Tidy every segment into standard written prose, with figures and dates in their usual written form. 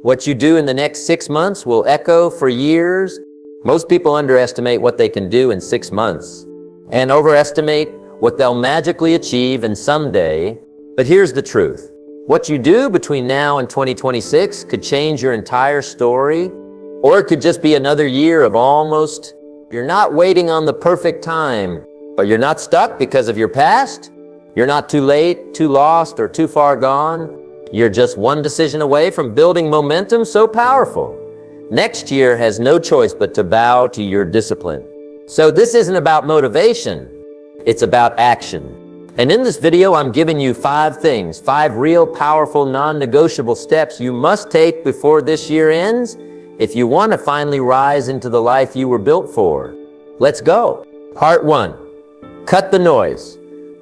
What you do in the next 6 months will echo for years. Most people underestimate what they can do in 6 months and overestimate what they'll magically achieve in someday. But here's the truth. What you do between now and 2026 could change your entire story, or it could just be another year of almost. You're not waiting on the perfect time, but you're not stuck because of your past. You're not too late, too lost, or too far gone. You're just one decision away from building momentum so powerful. Next year has no choice but to bow to your discipline. So this isn't about motivation, it's about action. And in this video, I'm giving you 5 things, 5 real powerful non-negotiable steps you must take before this year ends if you want to finally rise into the life you were built for. Let's go. Part 1, cut the noise.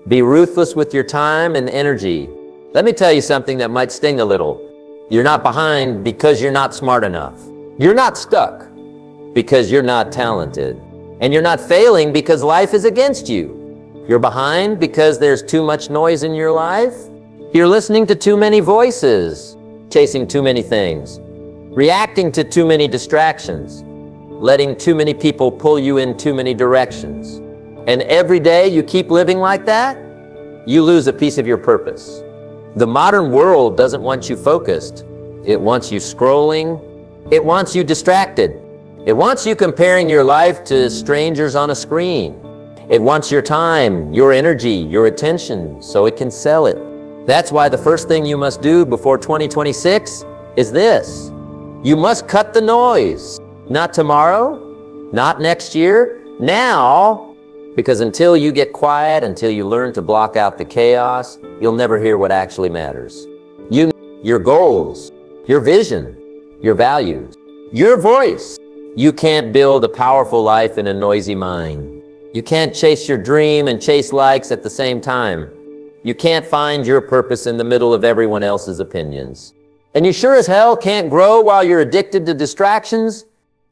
Be ruthless with your time and energy. Let me tell you something that might sting a little. You're not behind because you're not smart enough. You're not stuck because you're not talented. And you're not failing because life is against you. You're behind because there's too much noise in your life. You're listening to too many voices, chasing too many things, reacting to too many distractions, letting too many people pull you in too many directions. And every day you keep living like that, you lose a piece of your purpose. The modern world doesn't want you focused. It wants you scrolling. It wants you distracted. It wants you comparing your life to strangers on a screen. It wants your time, your energy, your attention, so it can sell it. That's why the first thing you must do before 2026 is this. You must cut the noise. Not tomorrow, not next year, now. Because until you get quiet, until you learn to block out the chaos, you'll never hear what actually matters. Your goals, your vision, your values, your voice. You can't build a powerful life in a noisy mind. You can't chase your dream and chase likes at the same time. You can't find your purpose in the middle of everyone else's opinions. And you sure as hell can't grow while you're addicted to distractions.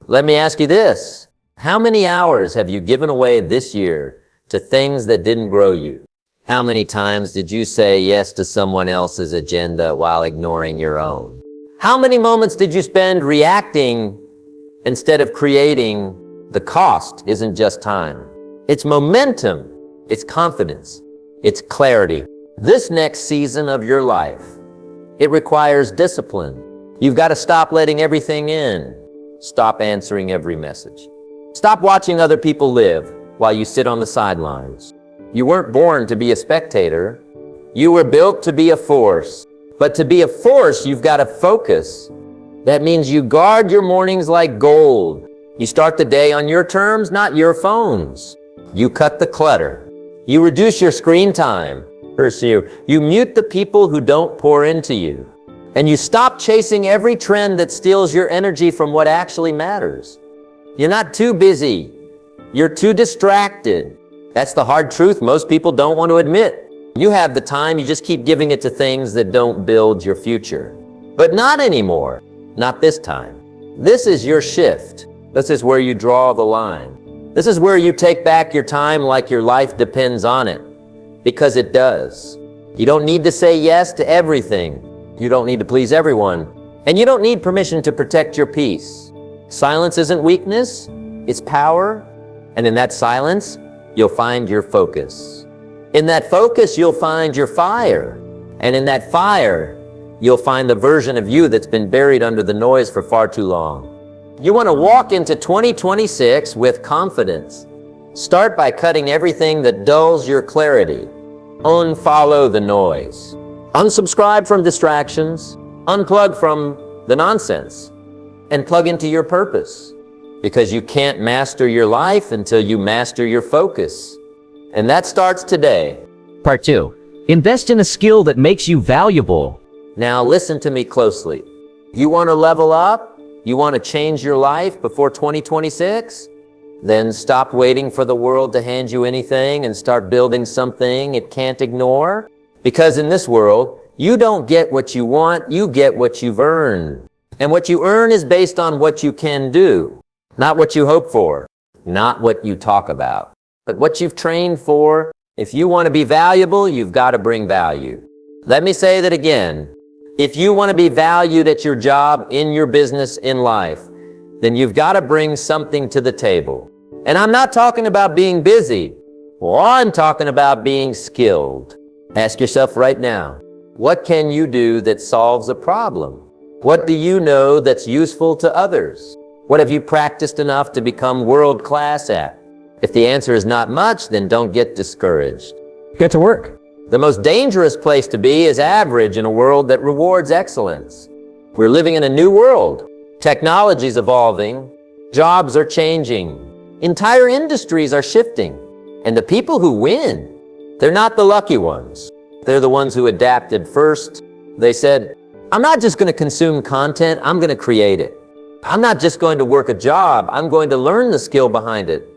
Let me ask you this. How many hours have you given away this year to things that didn't grow you? How many times did you say yes to someone else's agenda while ignoring your own? How many moments did you spend reacting instead of creating? The cost isn't just time. It's momentum. It's confidence. It's clarity. This next season of your life, it requires discipline. You've got to stop letting everything in. Stop answering every message. Stop watching other people live while you sit on the sidelines. You weren't born to be a spectator. You were built to be a force. But to be a force, you've got to focus. That means you guard your mornings like gold. You start the day on your terms, not your phone's. You cut the clutter. You reduce your screen time. You mute the people who don't pour into you. And you stop chasing every trend that steals your energy from what actually matters. You're not too busy. You're too distracted. That's the hard truth most people don't want to admit. You have the time, you just keep giving it to things that don't build your future. But not anymore. Not this time. This is your shift. This is where you draw the line. This is where you take back your time like your life depends on it. Because it does. You don't need to say yes to everything. You don't need to please everyone. And you don't need permission to protect your peace. Silence isn't weakness, it's power. And in that silence, you'll find your focus. In that focus, you'll find your fire. And in that fire, you'll find the version of you that's been buried under the noise for far too long. You want to walk into 2026 with confidence. Start by cutting everything that dulls your clarity. Unfollow the noise. Unsubscribe from distractions. Unplug from the nonsense. And plug into your purpose. Because you can't master your life until you master your focus. And that starts today. Part 2. Invest in a skill that makes you valuable. Now listen to me closely. You want to level up? You want to change your life before 2026? Then stop waiting for the world to hand you anything and start building something it can't ignore. Because in this world, you don't get what you want, you get what you've earned. And what you earn is based on what you can do, not what you hope for, not what you talk about, but what you've trained for. If you want to be valuable, you've got to bring value. Let me say that again. If you want to be valued at your job, in your business, in life, then you've got to bring something to the table. And I'm not talking about being busy. Well, I'm talking about being skilled. Ask yourself right now, what can you do that solves a problem? What do you know that's useful to others? What have you practiced enough to become world class at? If the answer is not much, then don't get discouraged. Get to work. The most dangerous place to be is average in a world that rewards excellence. We're living in a new world. Technology's evolving. Jobs are changing. Entire industries are shifting. And the people who win, they're not the lucky ones. They're the ones who adapted first. They said, I'm not just going to consume content, I'm going to create it. I'm not just going to work a job, I'm going to learn the skill behind it.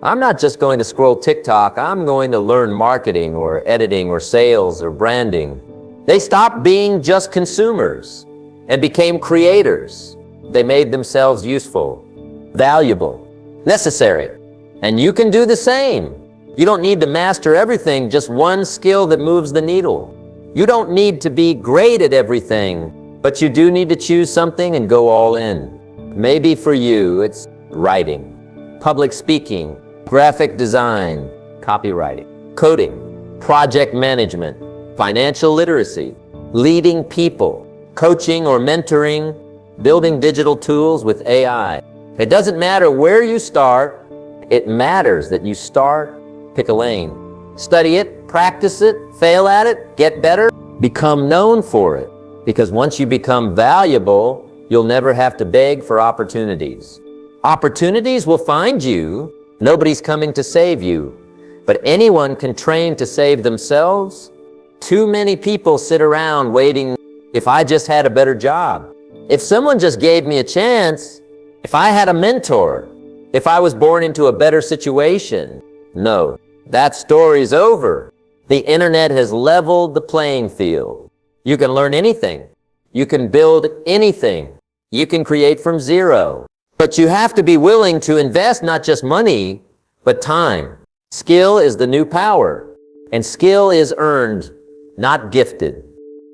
I'm not just going to scroll TikTok, I'm going to learn marketing or editing or sales or branding. They stopped being just consumers and became creators. They made themselves useful, valuable, necessary. And you can do the same. You don't need to master everything, just one skill that moves the needle. You don't need to be great at everything, but you do need to choose something and go all in. Maybe for you, it's writing, public speaking, graphic design, copywriting, coding, project management, financial literacy, leading people, coaching or mentoring, building digital tools with AI. It doesn't matter where you start, it matters that you start. Pick a lane. Study it, practice it, fail at it, get better, become known for it. Because once you become valuable, you'll never have to beg for opportunities. Opportunities will find you. Nobody's coming to save you. But anyone can train to save themselves. Too many people sit around waiting, if I just had a better job, if someone just gave me a chance, if I had a mentor, if I was born into a better situation. No. That story's over. The internet has leveled the playing field. You can learn anything. You can build anything. You can create from zero. But you have to be willing to invest not just money, but time. Skill is the new power. And skill is earned, not gifted.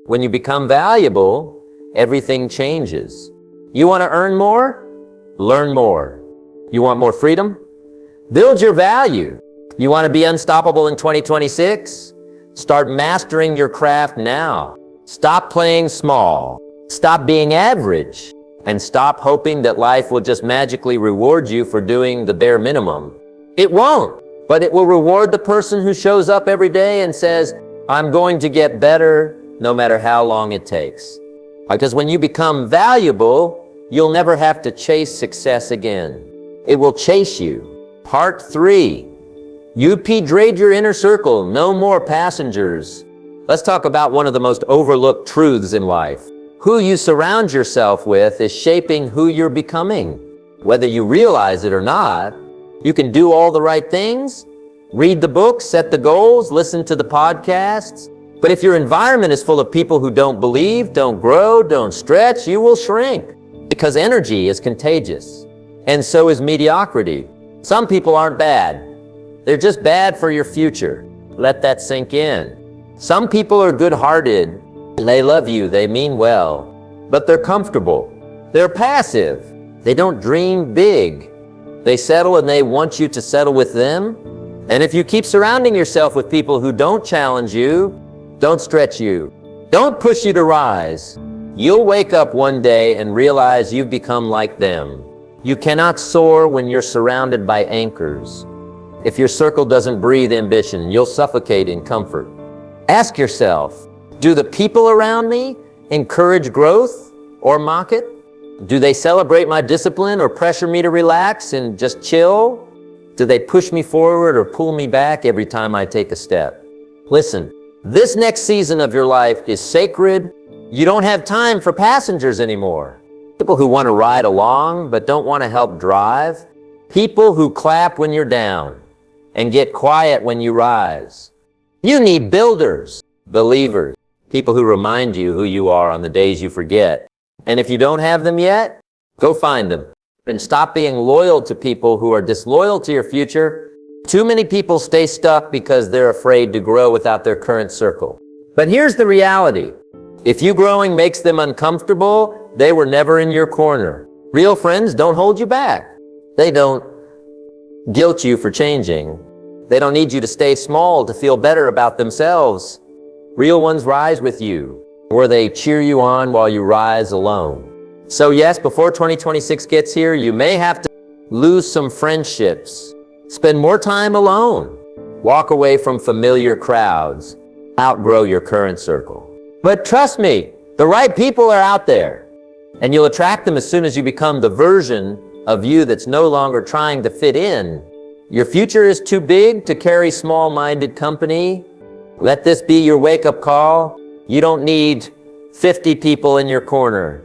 When you become valuable, everything changes. You want to earn more? Learn more. You want more freedom? Build your value. You want to be unstoppable in 2026? Start mastering your craft now. Stop playing small. Stop being average. And stop hoping that life will just magically reward you for doing the bare minimum. It won't, but it will reward the person who shows up every day and says, I'm going to get better no matter how long it takes. Because when you become valuable, you'll never have to chase success again. It will chase you. Part 3. Upgrade your inner circle, no more passengers. Let's talk about one of the most overlooked truths in life. Who you surround yourself with is shaping who you're becoming. Whether you realize it or not, you can do all the right things, read the books, set the goals, listen to the podcasts. But if your environment is full of people who don't believe, don't grow, don't stretch, you will shrink. Because energy is contagious. And so is mediocrity. Some people aren't bad. They're just bad for your future. Let that sink in. Some people are good-hearted. They love you, they mean well. But they're comfortable. They're passive. They don't dream big. They settle and they want you to settle with them. And if you keep surrounding yourself with people who don't challenge you, don't stretch you, don't push you to rise, you'll wake up one day and realize you've become like them. You cannot soar when you're surrounded by anchors. If your circle doesn't breathe ambition, you'll suffocate in comfort. Ask yourself, do the people around me encourage growth or mock it? Do they celebrate my discipline or pressure me to relax and just chill? Do they push me forward or pull me back every time I take a step? Listen, this next season of your life is sacred. You don't have time for passengers anymore. People who want to ride along but don't want to help drive. People who clap when you're down and get quiet when you rise. You need builders, believers, people who remind you who you are on the days you forget. And if you don't have them yet, go find them. And stop being loyal to people who are disloyal to your future. Too many people stay stuck because they're afraid to grow without their current circle. But here's the reality. If you growing makes them uncomfortable, they were never in your corner. Real friends don't hold you back. They don't guilt you for changing. They don't need you to stay small to feel better about themselves. Real ones rise with you, or they cheer you on while you rise alone. So yes, before 2026 gets here, you may have to lose some friendships, spend more time alone, walk away from familiar crowds, outgrow your current circle. But trust me, the right people are out there, and you'll attract them as soon as you become the version of you that's no longer trying to fit in. Your future is too big to carry small-minded company. Let this be your wake-up call. You don't need 50 people in your corner.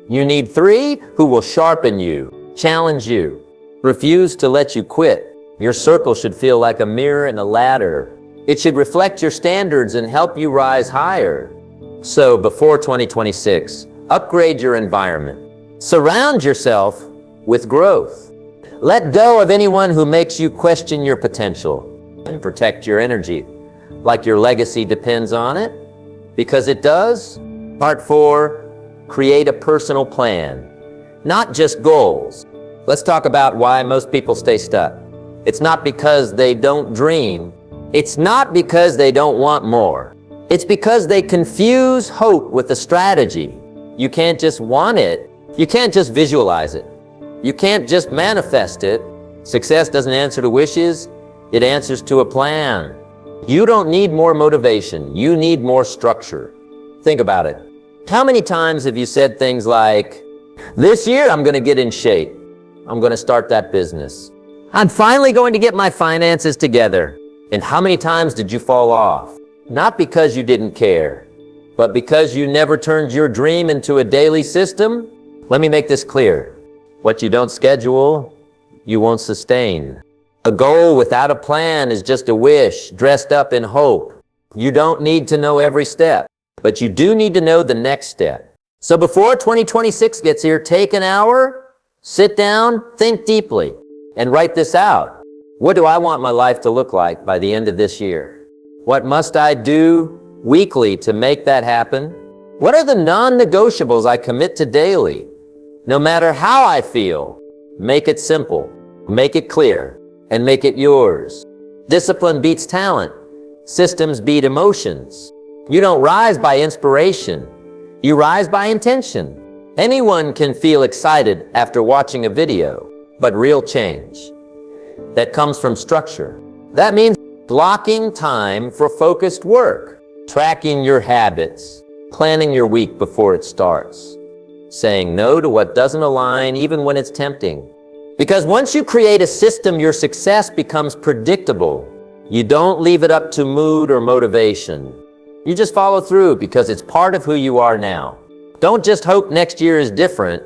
You need 3 who will sharpen you, challenge you, refuse to let you quit. Your circle should feel like a mirror and a ladder. It should reflect your standards and help you rise higher. So before 2026, upgrade your environment. Surround yourself with growth. Let go of anyone who makes you question your potential, and protect your energy like your legacy depends on it, because it does. Part 4, create a personal plan, not just goals. Let's talk about why most people stay stuck. It's not because they don't dream. It's not because they don't want more. It's because they confuse hope with a strategy. You can't just want it. You can't just visualize it. You can't just manifest it. Success doesn't answer to wishes. It answers to a plan. You don't need more motivation. You need more structure. Think about it. How many times have you said things like, this year I'm going to get in shape. I'm going to start that business. I'm finally going to get my finances together. And how many times did you fall off? Not because you didn't care, but because you never turned your dream into a daily system? Let me make this clear. What you don't schedule, you won't sustain. A goal without a plan is just a wish dressed up in hope. You don't need to know every step, but you do need to know the next step. So before 2026 gets here, take an hour, sit down, think deeply, and write this out. What do I want my life to look like by the end of this year? What must I do weekly to make that happen? What are the non-negotiables I commit to daily? No matter how I feel, make it simple, make it clear, and make it yours. Discipline beats talent. Systems beat emotions. You don't rise by inspiration. You rise by intention. Anyone can feel excited after watching a video, but real change that comes from structure. That means blocking time for focused work, tracking your habits, planning your week before it starts, saying no to what doesn't align even when it's tempting. Because once you create a system, your success becomes predictable. You don't leave it up to mood or motivation. You just follow through because it's part of who you are now. Don't just hope next year is different.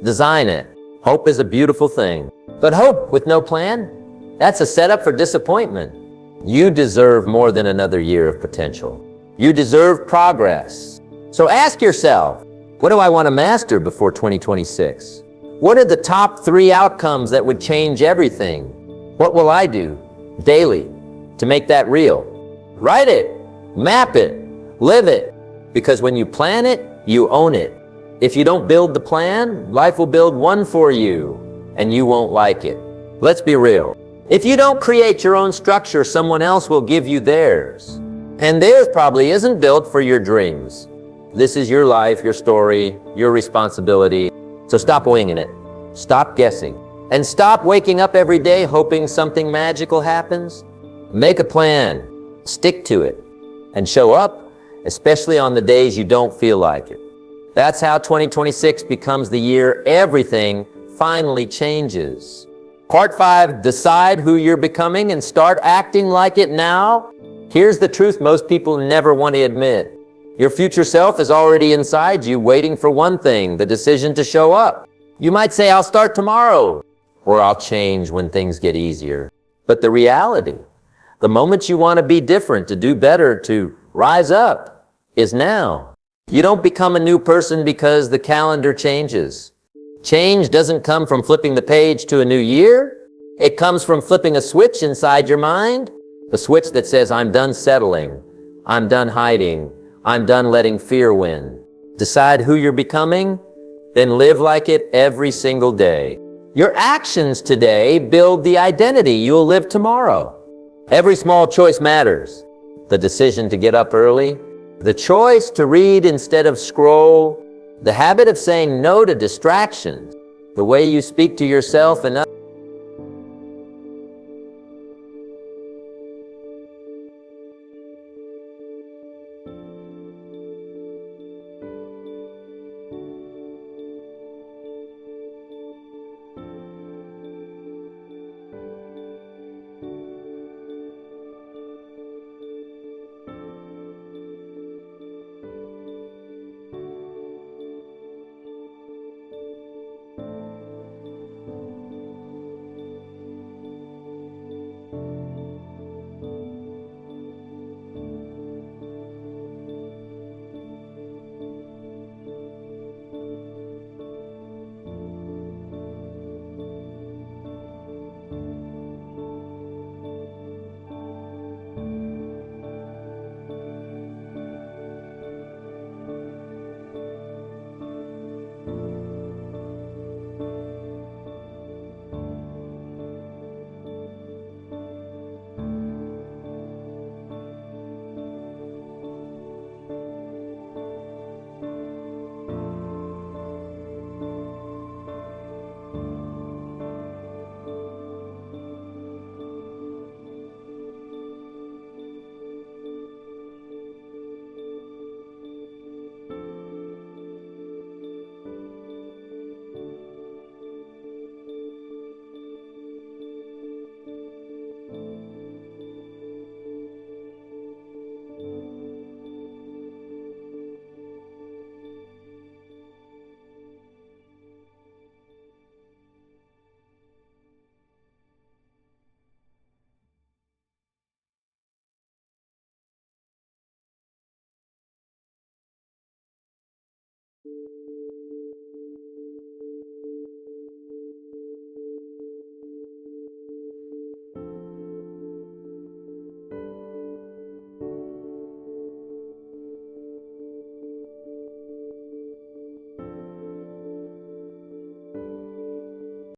Design it. Hope is a beautiful thing. But hope with no plan, that's a setup for disappointment. You deserve more than another year of potential. You deserve progress. So ask yourself, what do I want to master before 2026? What are the top 3 outcomes that would change everything? What will I do daily to make that real? Write it, map it, live it. Because when you plan it, you own it. If you don't build the plan, life will build one for you, and you won't like it. Let's be real. If you don't create your own structure, someone else will give you theirs. And theirs probably isn't built for your dreams. This is your life, your story, your responsibility. So stop winging it. Stop guessing. And stop waking up every day hoping something magical happens. Make a plan. Stick to it. And show up, especially on the days you don't feel like it. That's how 2026 becomes the year everything finally changes. Part 5, decide who you're becoming and start acting like it now. Here's the truth most people never want to admit. Your future self is already inside you, waiting for one thing, the decision to show up. You might say, I'll start tomorrow, or I'll change when things get easier. But the reality, the moment you want to be different, to do better, to rise up, is now. You don't become a new person because the calendar changes. Change doesn't come from flipping the page to a new year. It comes from flipping a switch inside your mind. The switch that says, I'm done settling. I'm done hiding. I'm done letting fear win. Decide who you're becoming, then live like it every single day. Your actions today build the identity you'll live tomorrow. Every small choice matters. The decision to get up early, the choice to read instead of scroll, the habit of saying no to distractions, the way you speak to yourself and others.